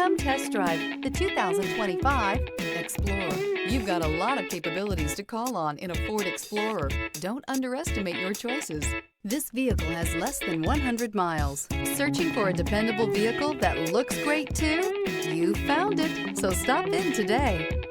Come test drive the 2025 Explorer. You've got a lot of capabilities to call on in a Ford Explorer. Don't underestimate your choices. This vehicle has less than 100 miles. Searching for a dependable vehicle that looks great too? You found it, so stop in today.